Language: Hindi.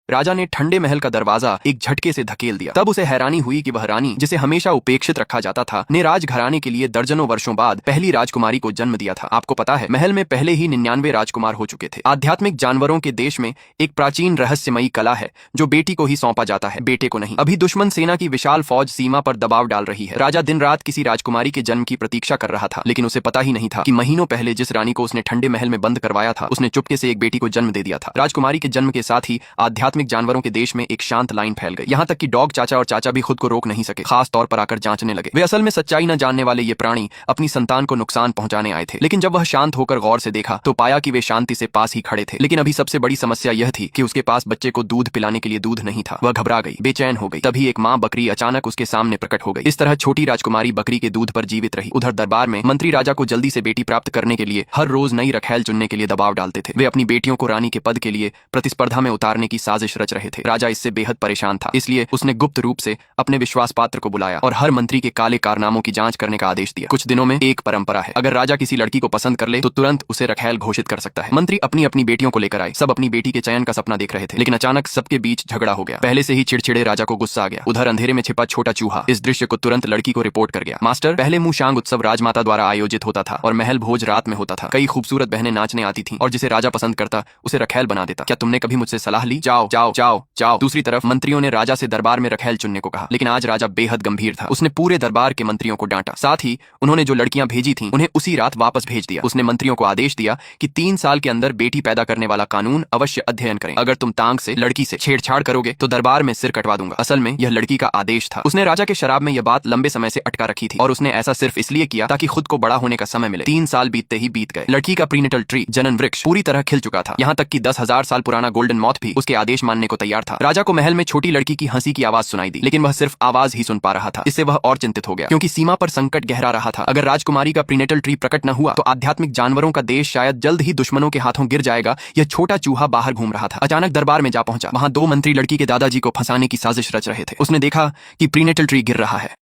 राजा ने ठंडे महल का दरवाजा एक झटके से धकेल दिया। तब उसे हैरानी हुई कि वह रानी, जिसे हमेशा उपेक्षित रखा जाता था, ने राजघराने के लिए दर्जनों वर्षों बाद पहली राजकुमारी को जन्म दिया था। आपको पता है, महल में पहले ही 99 राजकुमार हो चुके थे। आध्यात्मिक जानवरों के देश में एक प्राचीन रहस्यमयी कला है जो बेटी को ही सौंपा जाता है, बेटे को नहीं। अभी दुश्मन सेना की विशाल फौज सीमा पर दबाव डाल रही है। राजा दिन रात किसी राजकुमारी के जन्म की प्रतीक्षा कर रहा था, लेकिन उसे पता ही नहीं था कि महीनों पहले जिस रानी को उसने ठंडे महल में बंद करवाया था, उसने चुपके से एक बेटी को जन्म दे दिया था। राजकुमारी के जन्म के साथ ही आध्यात्मिक जानवरों के देश में एक शांत लाइन फैल गई। यहाँ तक कि डॉग चाचा और चाचा भी खुद को रोक नहीं सके, खास तौर पर आकर जांचने लगे। वे असल में सच्चाई न जानने वाले ये प्राणी अपनी संतान को नुकसान पहुंचाने आए थे, लेकिन जब वह शांत होकर गौर से देखा तो पाया कि वे शांति से पास ही खड़े थे। लेकिन अभी सबसे बड़ी समस्या यह थी कि उसके पास बच्चे को दूध पिलाने के लिए दूध नहीं था। वह घबरा गई, बेचैन हो गई। तभी एक माँ बकरी अचानक उसके सामने प्रकट हो गई। इस तरह छोटी राजकुमारी बकरी के दूध पर जीवित रही। उधर दरबार में मंत्री राजा को जल्दी से बेटी प्राप्त करने के लिए हर रोज नई रखैल चुनने के लिए दबाव डालते थे। वे अपनी बेटियों को रानी के पद के लिए प्रतिस्पर्धा में उतारने की साजिश रच रहे थे। राजा इससे बेहद परेशान था, इसलिए उसने गुप्त रूप से अपने विश्वास पात्र को बुलाया और हर मंत्री के काले कारनामों की जांच करने का आदेश दिया। कुछ दिनों में एक परंपरा है, अगर राजा किसी लड़की को पसंद कर ले तो तुरंत उसे रखैल घोषित कर सकता है। मंत्री अपनी अपनी बेटियों को लेकर आए। सब अपनी बेटी के चयन का सपना देख रहे थे, लेकिन अचानक सबके बीच झगड़ा हो गया। पहले से ही चिड़चिड़े राजा को गुस्सा आ गया। उधर अंधेरे में छिपा छोटा चूहा इस दृश्य को तुरंत लड़की को रिपोर्ट कर गया। मास्टर, पहले मूशांग उत्सव राजमाता द्वारा आयोजित होता था और महल भोज रात में होता था। कई खूबसूरत बहनें नाचने आती थीं और जिसे राजा पसंद करता उसे रखैल बना देता। क्या तुमने कभी मुझसे सलाह ली? जाओ जाओ जाओ जाओ। दूसरी तरफ मंत्रियों ने राजा से दरबार में रखैल चुनने को कहा, लेकिन आज राजा बेहद गंभीर था। उसने पूरे दरबार के मंत्रियों को डांटा। साथ ही उन्होंने जो लड़कियां भेजी थीं उन्हें उसी रात वापस भेज दिया। उसने मंत्रियों को आदेश दिया कि 3 साल के अंदर बेटी पैदा करने वाला कानून अवश्य अध्ययन करें। अगर तुम तांग से लड़की से छेड़छाड़ करोगे तो दरबार में सिर कटवा दूंगा। असल में यह लड़की का आदेश था। उसने राजा के शराब में यह बात लंबे समय से अटका रखी थी और उसने ऐसा सिर्फ इसलिए किया ताकि खुद को बड़ा होने का समय मिले। 3 साल बीतते ही बीत गए। लड़की का प्रीनेटल ट्री, जनन वृक्ष, पूरी तरह खिल चुका था। यहाँ तक कि 10,000 साल पुराना गोल्डन मॉथ भी उसके आदेश मानने को तैयार था। राजा को महल में छोटी लड़की की हंसी की आवाज सुनाई दी, लेकिन वह सिर्फ आवाज ही सुन पा रहा था। इससे वह और चिंतित हो गया, क्योंकि सीमा पर संकट गहरा रहा था। अगर राजकुमारी का प्रीनेटल ट्री प्रकट न हुआ तो आध्यात्मिक जानवरों का देश शायद जल्द ही दुश्मनों के हाथों गिर जाएगा। यह छोटा चूहा बाहर घूम रहा था। अचानक दरबार में जा पहुंचा। वहां 2 मंत्री लड़की के दादाजी को फंसाने की साजिश रच रहे थे। उसने देखा कि प्रीनेटल ट्री गिर रहा है।